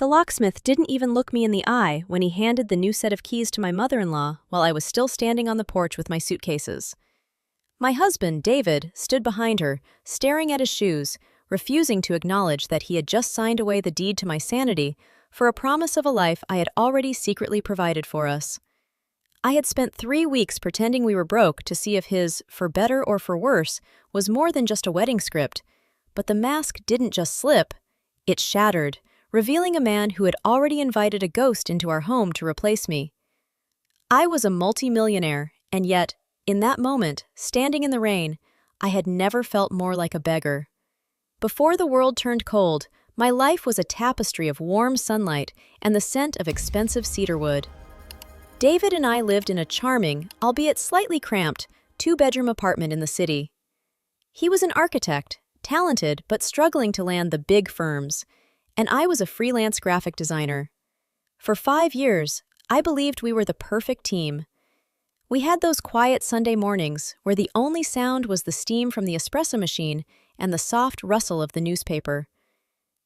The locksmith didn't even look me in the eye when he handed the new set of keys to my mother-in-law while I was still standing on the porch with my suitcases. My husband, David, stood behind her, staring at his shoes, refusing to acknowledge that he had just signed away the deed to my sanity for a promise of a life I had already secretly provided for us. I had spent 3 weeks pretending we were broke to see if his, for better or for worse, was more than just a wedding script. But the mask didn't just slip, it shattered, revealing a man who had already invited a ghost into our home to replace me. I was a multimillionaire, and yet, in that moment, standing in the rain, I had never felt more like a beggar. Before the world turned cold, my life was a tapestry of warm sunlight and the scent of expensive cedarwood. David and I lived in a charming, albeit slightly cramped, 2-bedroom apartment in the city. He was an architect, talented but struggling to land the big firms, and I was a freelance graphic designer. For 5 years, I believed we were the perfect team. We had those quiet Sunday mornings where the only sound was the steam from the espresso machine and the soft rustle of the newspaper.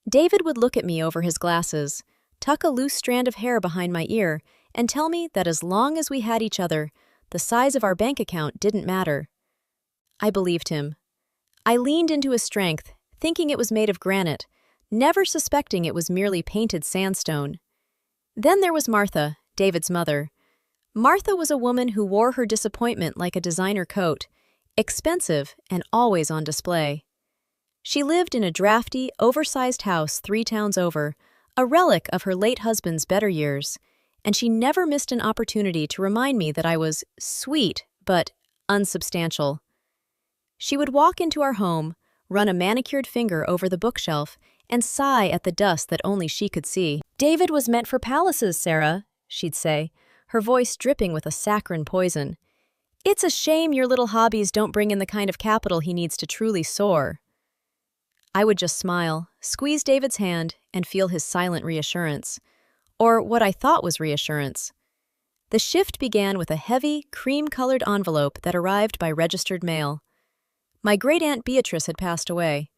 David would look at me over his glasses, tuck a loose strand of hair behind my ear, and tell me that as long as we had each other, the size of our bank account didn't matter. I believed him. I leaned into his strength, thinking it was made of granite, never suspecting it was merely painted sandstone. Then there was Martha, David's mother. Martha was a woman who wore her disappointment like a designer coat, expensive and always on display. She lived in a drafty, oversized house 3 towns over, a relic of her late husband's better years, and she never missed an opportunity to remind me that I was sweet but unsubstantial. She would walk into our home, run a manicured finger over the bookshelf, and sigh at the dust that only she could see. "David was meant for palaces, Sarah," she'd say, her voice dripping with a saccharine poison. "It's a shame your little hobbies don't bring in the kind of capital he needs to truly soar." I would just smile, squeeze David's hand, and feel his silent reassurance. Or what I thought was reassurance. The shift began with a heavy, cream-colored envelope that arrived by registered mail. My great-aunt Beatrice had passed away.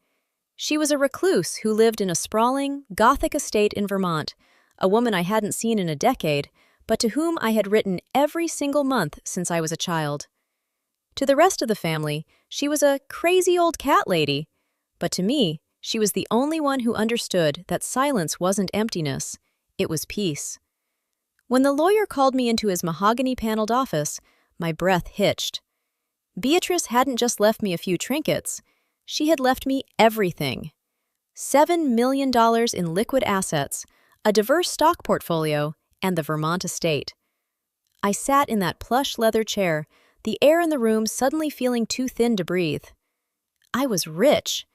She was a recluse who lived in a sprawling, Gothic estate in Vermont, a woman I hadn't seen in a decade, but to whom I had written every single month since I was a child. To the rest of the family, she was a crazy old cat lady, but to me, she was the only one who understood that silence wasn't emptiness, it was peace. When the lawyer called me into his mahogany-paneled office, my breath hitched. Beatrice hadn't just left me a few trinkets, she had left me everything. $7 million in liquid assets, a diverse stock portfolio, and the Vermont estate. I sat in that plush leather chair, the air in the room suddenly feeling too thin to breathe. I was rich.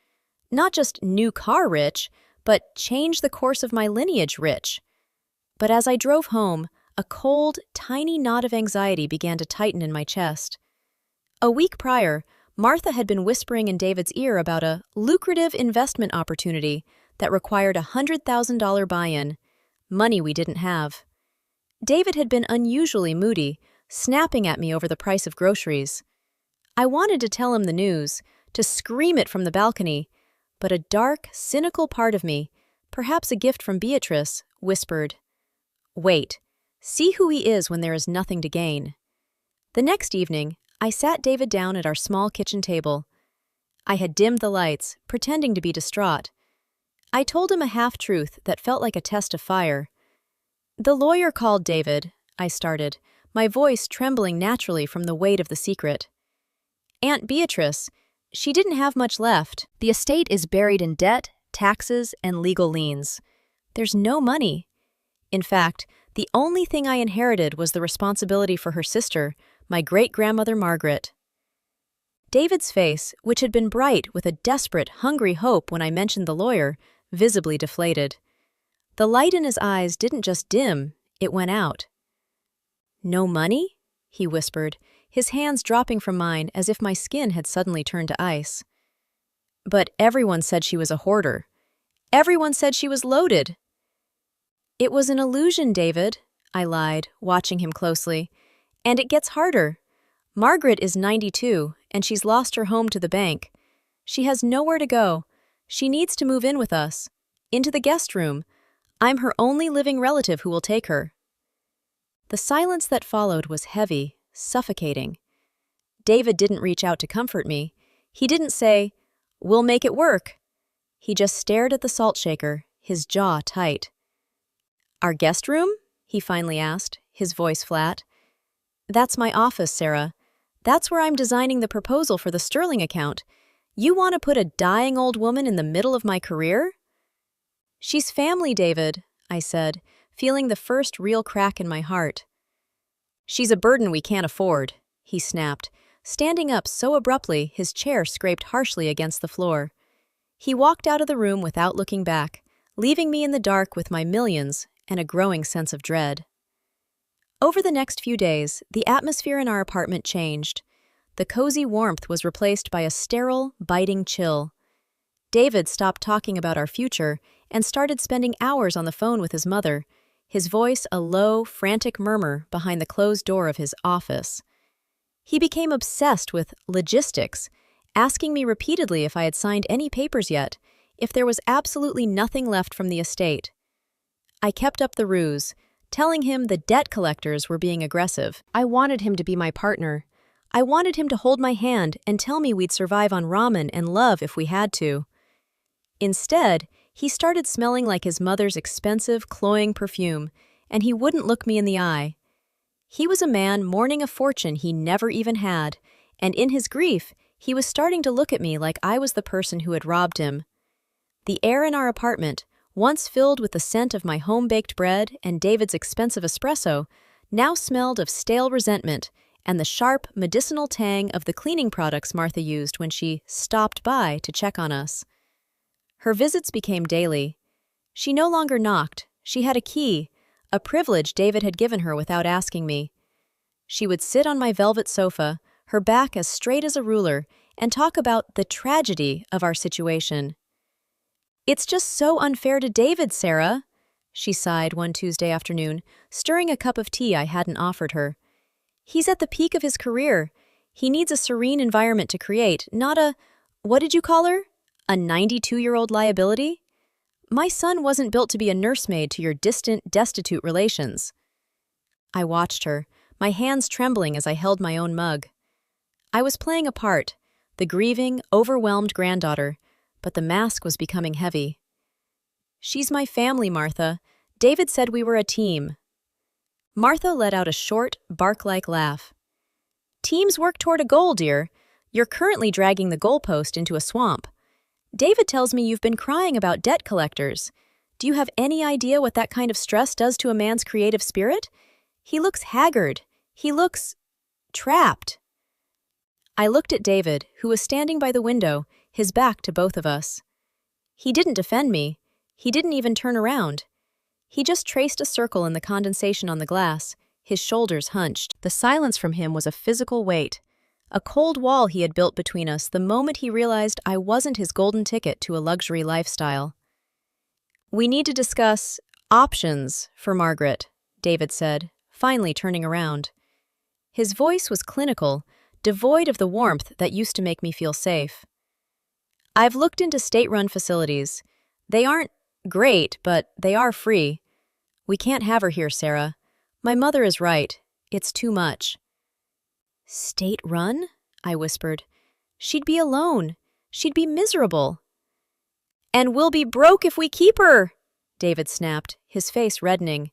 Not just new car rich, but change the course of my lineage rich. But as I drove home, a cold, tiny knot of anxiety began to tighten in my chest. A week prior, Martha had been whispering in David's ear about a lucrative investment opportunity that required a $100,000 buy-in, money we didn't have. David had been unusually moody, snapping at me over the price of groceries. I wanted to tell him the news, to scream it from the balcony, but a dark, cynical part of me, perhaps a gift from Beatrice, whispered, "Wait, see who he is when there is nothing to gain." The next evening, I sat David down at our small kitchen table. I had dimmed the lights, pretending to be distraught. I told him a half-truth that felt like a test of fire. "The lawyer called, David," I started, my voice trembling naturally from the weight of the secret. "Aunt Beatrice, she didn't have much left. The estate is buried in debt, taxes, and legal liens. There's no money. In fact, the only thing I inherited was the responsibility for her sister, my great-grandmother Margaret." David's face, which had been bright with a desperate, hungry hope when I mentioned the lawyer, visibly deflated. The light in his eyes didn't just dim, it went out. "No money?" he whispered, his hands dropping from mine as if my skin had suddenly turned to ice. "But everyone said she was a hoarder. Everyone said she was loaded." "It was an illusion, David," I lied, watching him closely. "And it gets harder. Margaret is 92, and she's lost her home to the bank. She has nowhere to go. She needs to move in with us. Into the guest room. I'm her only living relative who will take her." The silence that followed was heavy, suffocating. David didn't reach out to comfort me. He didn't say, "We'll make it work." He just stared at the salt shaker, his jaw tight. "Our guest room?" he finally asked, his voice flat. "That's my office, Sarah. That's where I'm designing the proposal for the Sterling account. You want to put a dying old woman in the middle of my career?" "She's family, David," I said, feeling the first real crack in my heart. "She's a burden we can't afford," he snapped, standing up so abruptly his chair scraped harshly against the floor. He walked out of the room without looking back, leaving me in the dark with my millions and a growing sense of dread. Over the next few days, the atmosphere in our apartment changed. The cozy warmth was replaced by a sterile, biting chill. David stopped talking about our future and started spending hours on the phone with his mother, his voice a low, frantic murmur behind the closed door of his office. He became obsessed with logistics, asking me repeatedly if I had signed any papers yet, if there was absolutely nothing left from the estate. I kept up the ruse, telling him the debt collectors were being aggressive. I wanted him to be my partner. I wanted him to hold my hand and tell me we'd survive on ramen and love if we had to. Instead, he started smelling like his mother's expensive, cloying perfume, and he wouldn't look me in the eye. He was a man mourning a fortune he never even had, and in his grief, he was starting to look at me like I was the person who had robbed him. The air in our apartment, once filled with the scent of my home-baked bread and David's expensive espresso, now smelled of stale resentment and the sharp, medicinal tang of the cleaning products Martha used when she stopped by to check on us. Her visits became daily. She no longer knocked. She had a key, a privilege David had given her without asking me. She would sit on my velvet sofa, her back as straight as a ruler, and talk about the tragedy of our situation. "It's just so unfair to David, Sarah," she sighed one Tuesday afternoon, stirring a cup of tea I hadn't offered her. "He's at the peak of his career. He needs a serene environment to create, not a, what did you call her? A 92-year-old liability? My son wasn't built to be a nursemaid to your distant, destitute relations." I watched her, my hands trembling as I held my own mug. I was playing a part, the grieving, overwhelmed granddaughter, but the mask was becoming heavy. "She's my family, Martha. David said we were a team." Martha let out a short, bark-like laugh. "Teams work toward a goal, dear. You're currently dragging the goalpost into a swamp. David tells me you've been crying about debt collectors. Do you have any idea what that kind of stress does to a man's creative spirit? He looks haggard. He looks trapped." I looked at David, who was standing by the window, his back to both of us. He didn't defend me. He didn't even turn around. He just traced a circle in the condensation on the glass, his shoulders hunched. The silence from him was a physical weight, a cold wall he had built between us the moment he realized I wasn't his golden ticket to a luxury lifestyle. "We need to discuss options for Margaret," David said, finally turning around. His voice was clinical, devoid of the warmth that used to make me feel safe. "I've looked into state-run facilities. They aren't great, but they are free. We can't have her here, Sarah. My mother is right. It's too much." "State-run?" I whispered. "She'd be alone. She'd be miserable." "And we'll be broke if we keep her," David snapped, his face reddening.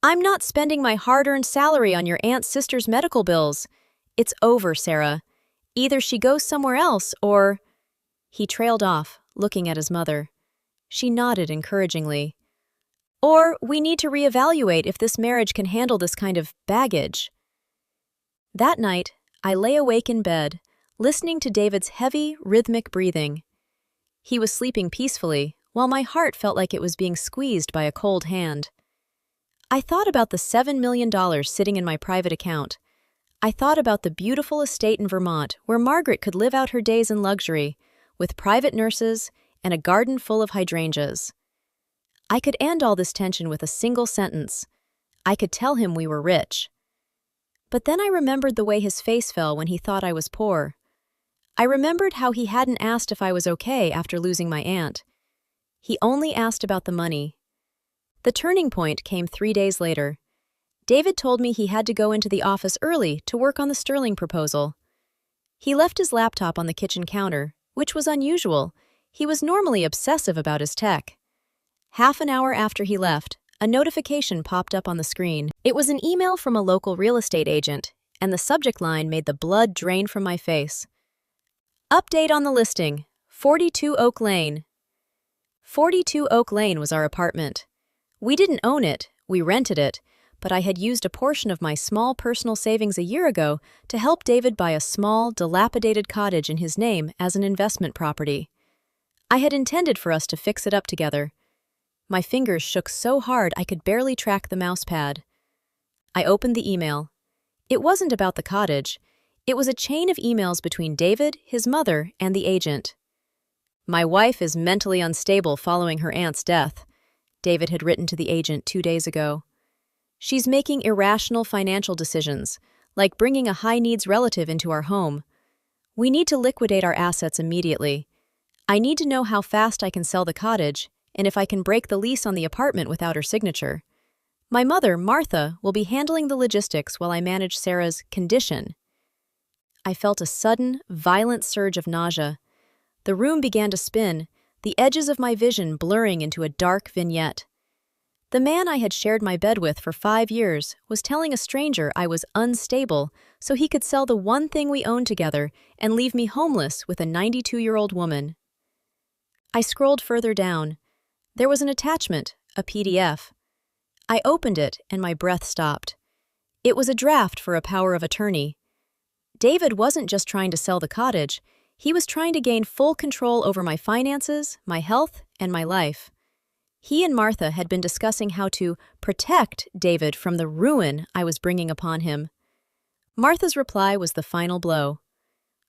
"I'm not spending my hard-earned salary on your aunt's sister's medical bills. It's over, Sarah. Either she goes somewhere else or—" He trailed off, looking at his mother. She nodded encouragingly. "Or we need to reevaluate if this marriage can handle this kind of baggage." That night, I lay awake in bed, listening to David's heavy, rhythmic breathing. He was sleeping peacefully, while my heart felt like it was being squeezed by a cold hand. I thought about the $7 million sitting in my private account. I thought about the beautiful estate in Vermont where Margaret could live out her days in luxury, with private nurses and a garden full of hydrangeas. I could end all this tension with a single sentence. I could tell him we were rich. But then I remembered the way his face fell when he thought I was poor. I remembered how he hadn't asked if I was okay after losing my aunt. He only asked about the money. The turning point came 3 days later. David told me he had to go into the office early to work on the Sterling proposal. He left his laptop on the kitchen counter, which was unusual. He was normally obsessive about his tech. Half an hour after he left, a notification popped up on the screen. It was an email from a local real estate agent, and the subject line made the blood drain from my face. Update on the listing, 42 Oak Lane. 42 Oak Lane was our apartment. We didn't own it, we rented it, but I had used a portion of my small personal savings a year ago to help David buy a small, dilapidated cottage in his name as an investment property. I had intended for us to fix it up together. My fingers shook so hard I could barely track the mouse pad. I opened the email. It wasn't about the cottage. It was a chain of emails between David, his mother, and the agent. My wife is mentally unstable following her aunt's death, David had written to the agent 2 days ago. She's making irrational financial decisions, like bringing a high-needs relative into our home. We need to liquidate our assets immediately. I need to know how fast I can sell the cottage, and if I can break the lease on the apartment without her signature. My mother, Martha, will be handling the logistics while I manage Sarah's condition. I felt a sudden, violent surge of nausea. The room began to spin, the edges of my vision blurring into a dark vignette. The man I had shared my bed with for 5 years was telling a stranger I was unstable so he could sell the one thing we owned together and leave me homeless with a 92-year-old woman. I scrolled further down. There was an attachment, a PDF. I opened it and my breath stopped. It was a draft for a power of attorney. David wasn't just trying to sell the cottage, he was trying to gain full control over my finances, my health, and my life. He and Martha had been discussing how to protect David from the ruin I was bringing upon him. Martha's reply was the final blow.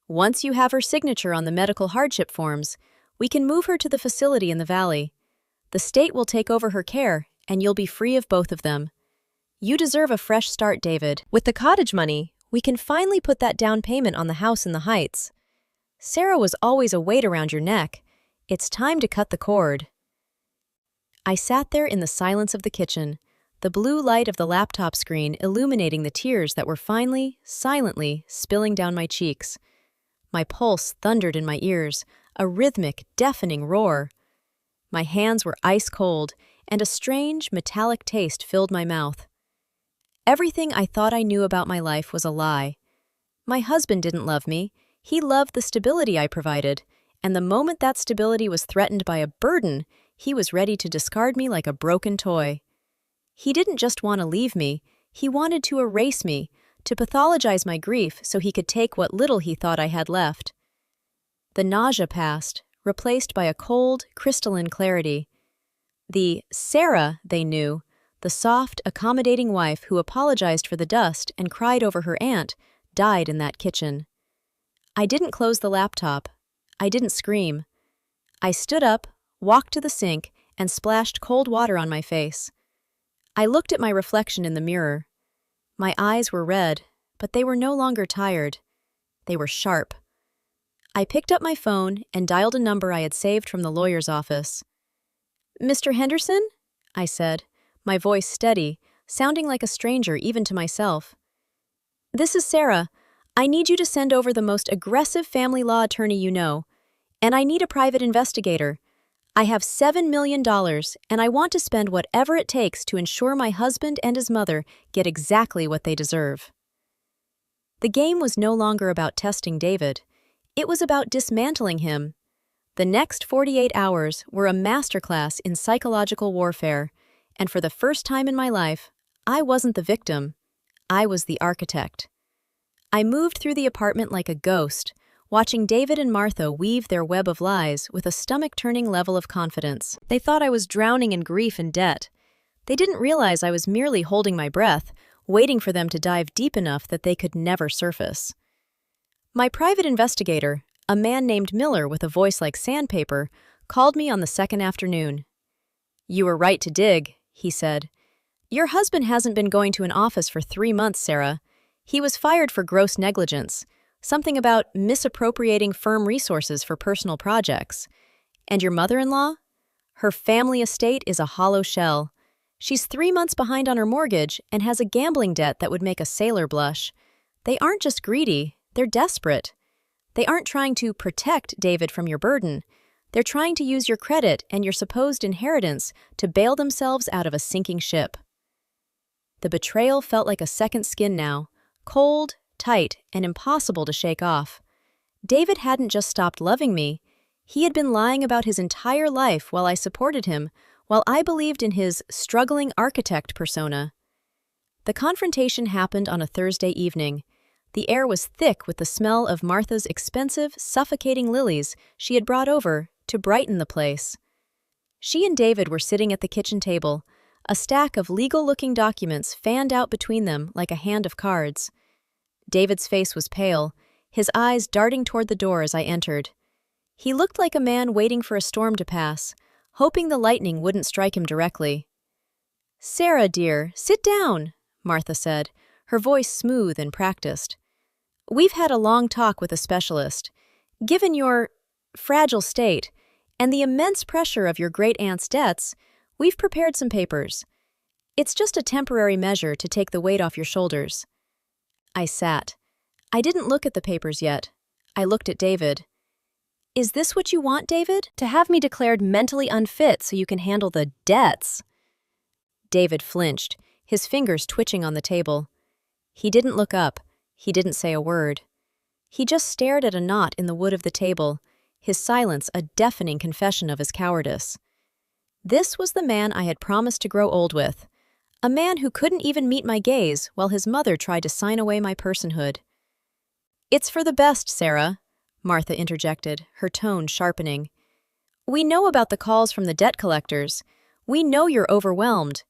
Once you have her signature on the medical hardship forms, we can move her to the facility in the valley. The state will take over her care, and you'll be free of both of them. You deserve a fresh start, David. With the cottage money, we can finally put that down payment on the house in the Heights. Sarah was always a weight around your neck. It's time to cut the cord. I sat there in the silence of the kitchen, the blue light of the laptop screen illuminating the tears that were finally, silently, spilling down my cheeks. My pulse thundered in my ears, a rhythmic, deafening roar. My hands were ice cold, and a strange, metallic taste filled my mouth. Everything I thought I knew about my life was a lie. My husband didn't love me. He loved the stability I provided, and the moment that stability was threatened by a burden, he was ready to discard me like a broken toy. He didn't just want to leave me, he wanted to erase me, to pathologize my grief so he could take what little he thought I had left. The nausea passed, replaced by a cold, crystalline clarity. The Sarah they knew, the soft, accommodating wife who apologized for the dust and cried over her aunt, died in that kitchen. I didn't close the laptop. I didn't scream. I stood up, walked to the sink, and splashed cold water on my face. I looked at my reflection in the mirror. My eyes were red, but they were no longer tired. They were sharp. I picked up my phone and dialed a number I had saved from the lawyer's office. "Mr. Henderson?" I said, my voice steady, sounding like a stranger even to myself. "This is Sarah. I need you to send over the most aggressive family law attorney you know, and I need a private investigator. I have $7 million, and I want to spend whatever it takes to ensure my husband and his mother get exactly what they deserve." The game was no longer about testing David. It was about dismantling him. The next 48 hours were a masterclass in psychological warfare, and for the first time in my life, I wasn't the victim. I was the architect. I moved through the apartment like a ghost, watching David and Martha weave their web of lies with a stomach-turning level of confidence. They thought I was drowning in grief and debt. They didn't realize I was merely holding my breath, waiting for them to dive deep enough that they could never surface. My private investigator, a man named Miller with a voice like sandpaper, called me on the second afternoon. "You were right to dig," he said. "Your husband hasn't been going to an office for 3 months, Sarah. He was fired for gross negligence, something about misappropriating firm resources for personal projects. And your mother-in-law? Her family estate is a hollow shell. She's 3 months behind on her mortgage and has a gambling debt that would make a sailor blush. They aren't just greedy, they're desperate. They aren't trying to protect David from your burden. They're trying to use your credit and your supposed inheritance to bail themselves out of a sinking ship. The betrayal felt like a second skin now, cold, tight, and impossible to shake off. David hadn't just stopped loving me. He had been lying about his entire life while I supported him, while I believed in his struggling architect persona. The confrontation happened on a Thursday evening. The air was thick with the smell of Martha's expensive, suffocating lilies she had brought over to brighten the place. She and David were sitting at the kitchen table, a stack of legal-looking documents fanned out between them like a hand of cards. David's face was pale, his eyes darting toward the door as I entered. He looked like a man waiting for a storm to pass, hoping the lightning wouldn't strike him directly. "Sarah, dear, sit down," Martha said, her voice smooth and practiced. "We've had a long talk with a specialist. Given your fragile state and the immense pressure of your great-aunt's debts, we've prepared some papers. It's just a temporary measure to take the weight off your shoulders." I sat. I didn't look at the papers yet. I looked at David. "Is this what you want, David? To have me declared mentally unfit so you can handle the debts?" David flinched, his fingers twitching on the table. He didn't look up. He didn't say a word. He just stared at a knot in the wood of the table, his silence a deafening confession of his cowardice. This was the man I had promised to grow old with, a man who couldn't even meet my gaze while his mother tried to sign away my personhood. "It's for the best, Sarah," Martha interjected, her tone sharpening. "We know about the calls from the debt collectors. We know you're overwhelmed.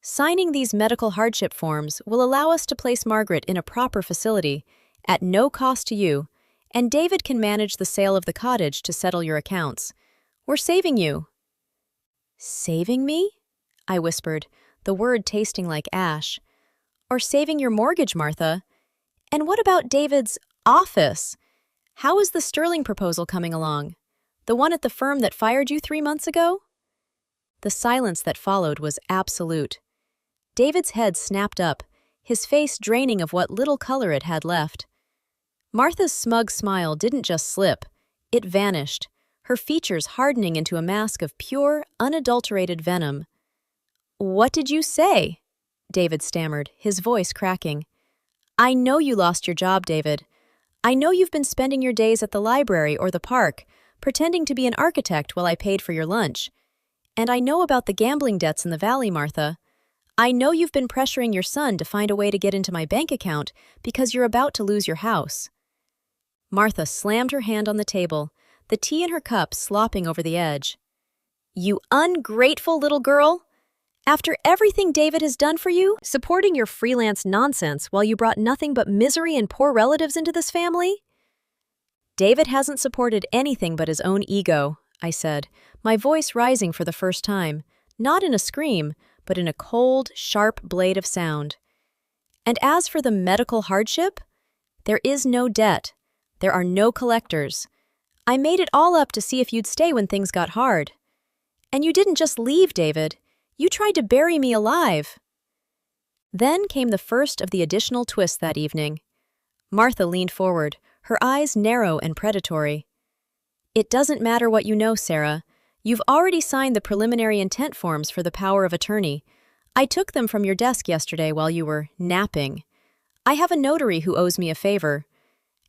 Signing these medical hardship forms will allow us to place Margaret in a proper facility, at no cost to you, and David can manage the sale of the cottage to settle your accounts. We're saving you." "Saving me?" I whispered, the word tasting like ash. "Or saving your mortgage, Martha? And what about David's office? How is the Sterling proposal coming along? The one at the firm that fired you 3 months ago?" The silence that followed was absolute. David's head snapped up, his face draining of what little color it had left. Martha's smug smile didn't just slip, it vanished, her features hardening into a mask of pure, unadulterated venom. "What did you say?" David stammered, his voice cracking. "I know you lost your job, David. I know you've been spending your days at the library or the park, pretending to be an architect while I paid for your lunch. And I know about the gambling debts in the valley, Martha. I know you've been pressuring your son to find a way to get into my bank account because you're about to lose your house." Martha slammed her hand on the table, the tea in her cup slopping over the edge. "You ungrateful little girl! After everything David has done for you, supporting your freelance nonsense while you brought nothing but misery and poor relatives into this family?" "David hasn't supported anything but his own ego," I said, my voice rising for the first time, not in a scream, but in a cold, sharp blade of sound. "And as for the medical hardship, there is no debt. There are no collectors. I made it all up to see if you'd stay when things got hard. And you didn't just leave, David. You tried to bury me alive." Then came the first of the additional twists that evening. Martha leaned forward, her eyes narrow and predatory. "It doesn't matter what you know, Sarah. You've already signed the preliminary intent forms for the power of attorney. I took them from your desk yesterday while you were napping. I have a notary who owes me a favor.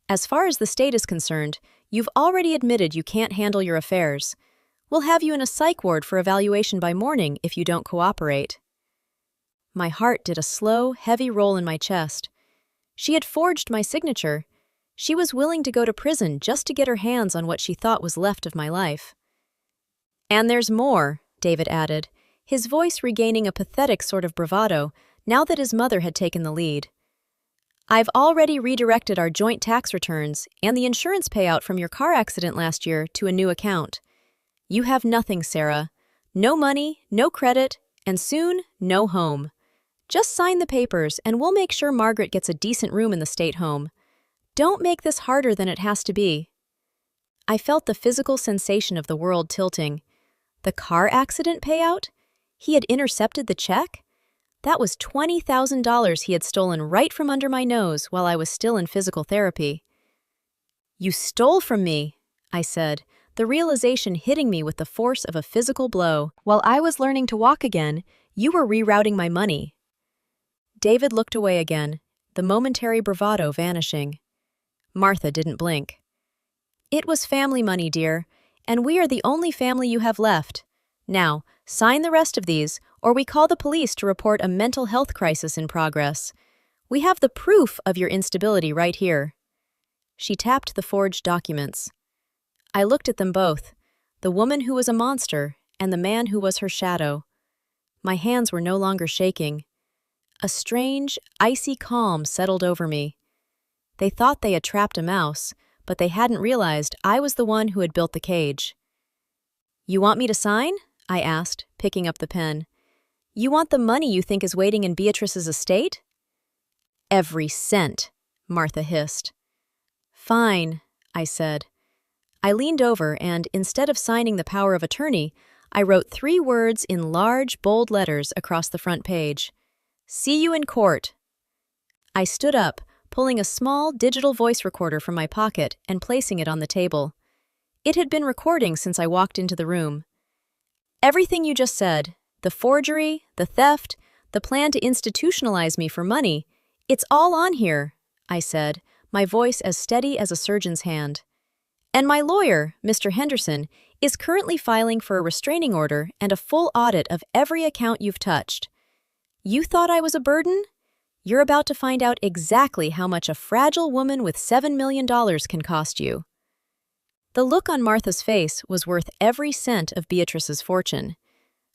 As far as the state is concerned, you've already admitted you can't handle your affairs. We'll have you in a psych ward for evaluation by morning if you don't cooperate." My heart did a slow, heavy roll in my chest. She had forged my signature. She was willing to go to prison just to get her hands on what she thought was left of my life. "And there's more," David added, his voice regaining a pathetic sort of bravado now that his mother had taken the lead. "I've already redirected our joint tax returns and the insurance payout from your car accident last year to a new account. You have nothing, Sarah. No money, no credit, and soon, no home. Just sign the papers and we'll make sure Margaret gets a decent room in the state home. Don't make this harder than it has to be." I felt the physical sensation of the world tilting. The car accident payout? He had intercepted the check? That was $20,000 he had stolen right from under my nose while I was still in physical therapy. "You stole from me," I said, the realization hitting me with the force of a physical blow. "While I was learning to walk again, you were rerouting my money." David looked away again, the momentary bravado vanishing. Martha didn't blink. "It was family money, dear, and we are the only family you have left. Now, sign the rest of these, or we call the police to report a mental health crisis in progress. We have the proof of your instability right here." She tapped the forged documents. I looked at them both, the woman who was a monster and the man who was her shadow. My hands were no longer shaking. A strange, icy calm settled over me. They thought they had trapped a mouse, but they hadn't realized I was the one who had built the cage. "You want me to sign?" I asked, picking up the pen. "You want the money you think is waiting in Beatrice's estate?" "Every cent," Martha hissed. "Fine," I said. I leaned over and, instead of signing the power of attorney, I wrote 3 words in large, bold letters across the front page. "See you in court." I stood up, pulling a small digital voice recorder from my pocket and placing it on the table. It had been recording since I walked into the room. "Everything you just said, the forgery, the theft, the plan to institutionalize me for money, it's all on here," I said, my voice as steady as a surgeon's hand. "And my lawyer, Mr. Henderson, is currently filing for a restraining order and a full audit of every account you've touched. You thought I was a burden? You're about to find out exactly how much a fragile woman with $7 million can cost you." The look on Martha's face was worth every cent of Beatrice's fortune.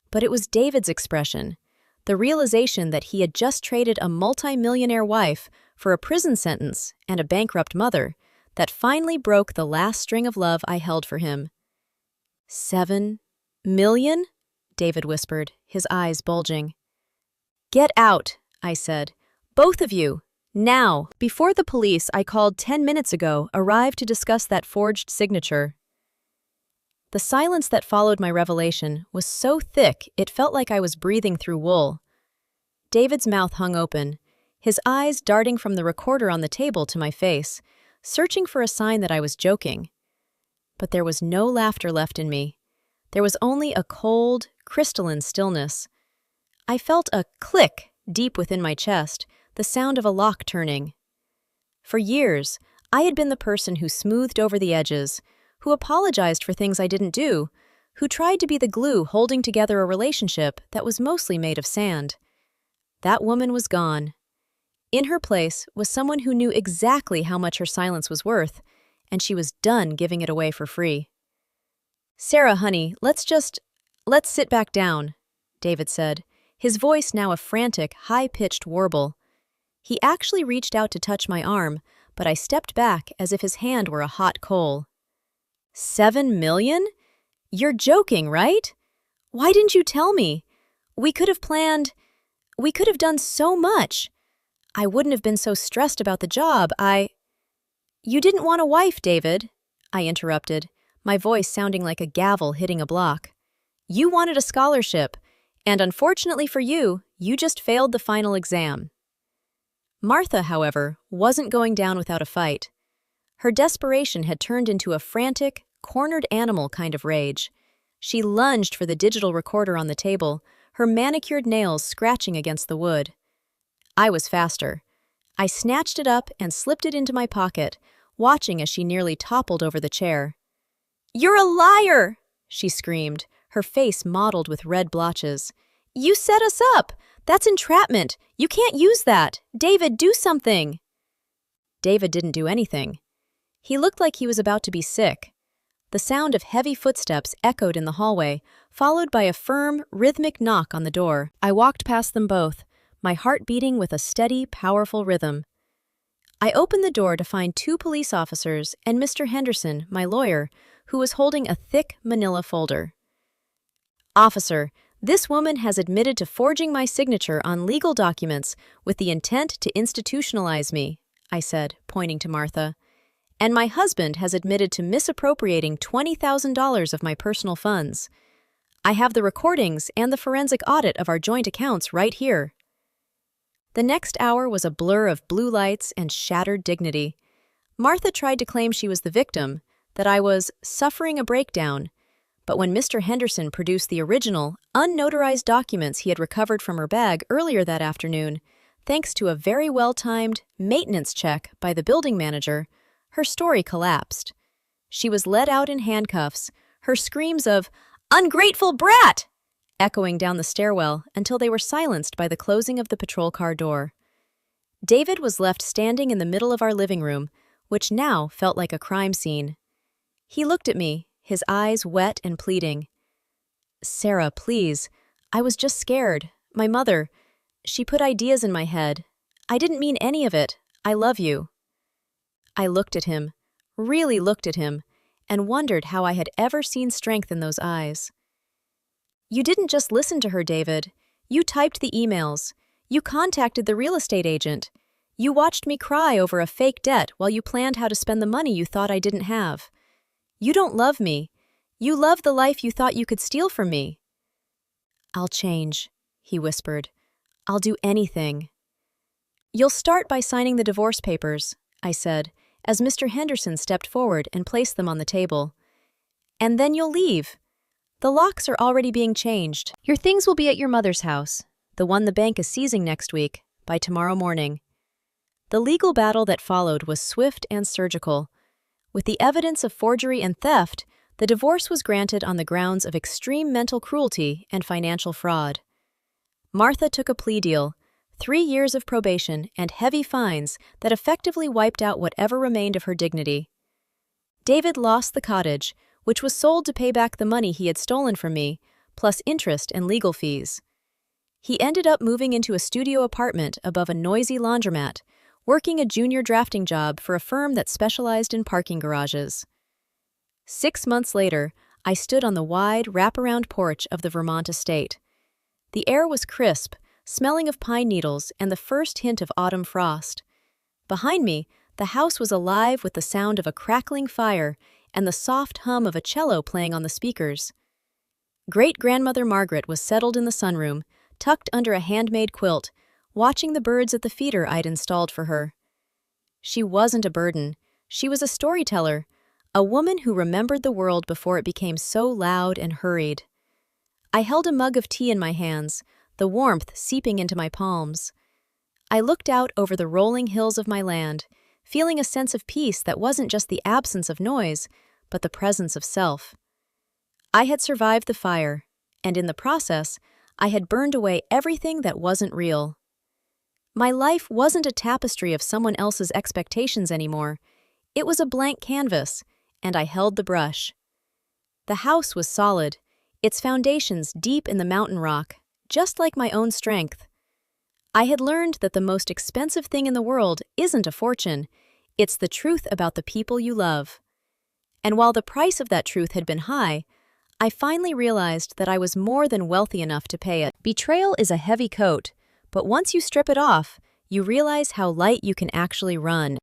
But it was David's expression, the realization that he had just traded a multi-millionaire wife for a prison sentence and a bankrupt mother, that finally broke the last string of love I held for him. "7 million?" David whispered, his eyes bulging. "Get out," I said. "Both of you. Now." Before the police I called 10 minutes ago arrived to discuss that forged signature. The silence that followed my revelation was so thick it felt like I was breathing through wool. David's mouth hung open, his eyes darting from the recorder on the table to my face, searching for a sign that I was joking. But there was no laughter left in me. There was only a cold, crystalline stillness. I felt a click deep within my chest, the sound of a lock turning. For years, I had been the person who smoothed over the edges, who apologized for things I didn't do, who tried to be the glue holding together a relationship that was mostly made of sand. That woman was gone. In her place was someone who knew exactly how much her silence was worth, and she was done giving it away for free. "Sarah, honey, let's sit back down," David said, his voice now a frantic, high-pitched warble. He actually reached out to touch my arm, but I stepped back as if his hand were a hot coal. "7 million? You're joking, right? Why didn't you tell me? We could have done so much. I wouldn't have been so stressed about the job. You didn't want a wife, David," I interrupted, my voice sounding like a gavel hitting a block. "You wanted a scholarship, and unfortunately for you, you just failed the final exam." Martha, however, wasn't going down without a fight. Her desperation had turned into a frantic, cornered animal kind of rage. She lunged for the digital recorder on the table, her manicured nails scratching against the wood. I was faster. I snatched it up and slipped it into my pocket, watching as she nearly toppled over the chair. "You're a liar!" she screamed, her face mottled with red blotches. "You set us up! That's entrapment! You can't use that! David, do something!" David didn't do anything. He looked like he was about to be sick. The sound of heavy footsteps echoed in the hallway, followed by a firm, rhythmic knock on the door. I walked past them both, my heart beating with a steady, powerful rhythm. I opened the door to find 2 police officers and Mr. Henderson, my lawyer, who was holding a thick manila folder. "Officer, this woman has admitted to forging my signature on legal documents with the intent to institutionalize me," I said, pointing to Martha. "And my husband has admitted to misappropriating $20,000 of my personal funds. I have the recordings and the forensic audit of our joint accounts right here." The next hour was a blur of blue lights and shattered dignity. Martha tried to claim she was the victim, that I was suffering a breakdown, but when Mr. Henderson produced the original, unnotarized documents he had recovered from her bag earlier that afternoon, thanks to a very well-timed maintenance check by the building manager, her story collapsed. She was led out in handcuffs, her screams of, "Ungrateful brat!" echoing down the stairwell until they were silenced by the closing of the patrol car door. David was left standing in the middle of our living room, which now felt like a crime scene. He looked at me, his eyes wet and pleading. "Sarah, please. I was just scared. My mother, she put ideas in my head. I didn't mean any of it. I love you." I looked at him, really looked at him, and wondered how I had ever seen strength in those eyes. "You didn't just listen to her, David. You typed the emails. You contacted the real estate agent. You watched me cry over a fake debt while you planned how to spend the money you thought I didn't have. You don't love me. You love the life you thought you could steal from me." "I'll change," he whispered. "I'll do anything." "You'll start by signing the divorce papers," I said, as Mr. Henderson stepped forward and placed them on the table. "And then you'll leave. The locks are already being changed. Your things will be at your mother's house, the one the bank is seizing next week, by tomorrow morning." The legal battle that followed was swift and surgical. With the evidence of forgery and theft, the divorce was granted on the grounds of extreme mental cruelty and financial fraud. Martha took a plea deal, 3 years of probation and heavy fines that effectively wiped out whatever remained of her dignity. David lost the cottage, which was sold to pay back the money he had stolen from me, plus interest and legal fees. He ended up moving into a studio apartment above a noisy laundromat, working a junior drafting job for a firm that specialized in parking garages. 6 months later, I stood on the wide, wraparound porch of the Vermont estate. The air was crisp, smelling of pine needles and the first hint of autumn frost. Behind me, the house was alive with the sound of a crackling fire and the soft hum of a cello playing on the speakers. Great-grandmother Margaret was settled in the sunroom, tucked under a handmade quilt, watching the birds at the feeder I'd installed for her. She wasn't a burden. She was a storyteller, a woman who remembered the world before it became so loud and hurried. I held a mug of tea in my hands, the warmth seeping into my palms. I looked out over the rolling hills of my land, feeling a sense of peace that wasn't just the absence of noise, but the presence of self. I had survived the fire, and in the process, I had burned away everything that wasn't real. My life wasn't a tapestry of someone else's expectations anymore. It was a blank canvas, and I held the brush. The house was solid, its foundations deep in the mountain rock, just like my own strength. I had learned that the most expensive thing in the world isn't a fortune, it's the truth about the people you love. And while the price of that truth had been high, I finally realized that I was more than wealthy enough to pay it. Betrayal is a heavy coat, but once you strip it off, you realize how light you can actually run.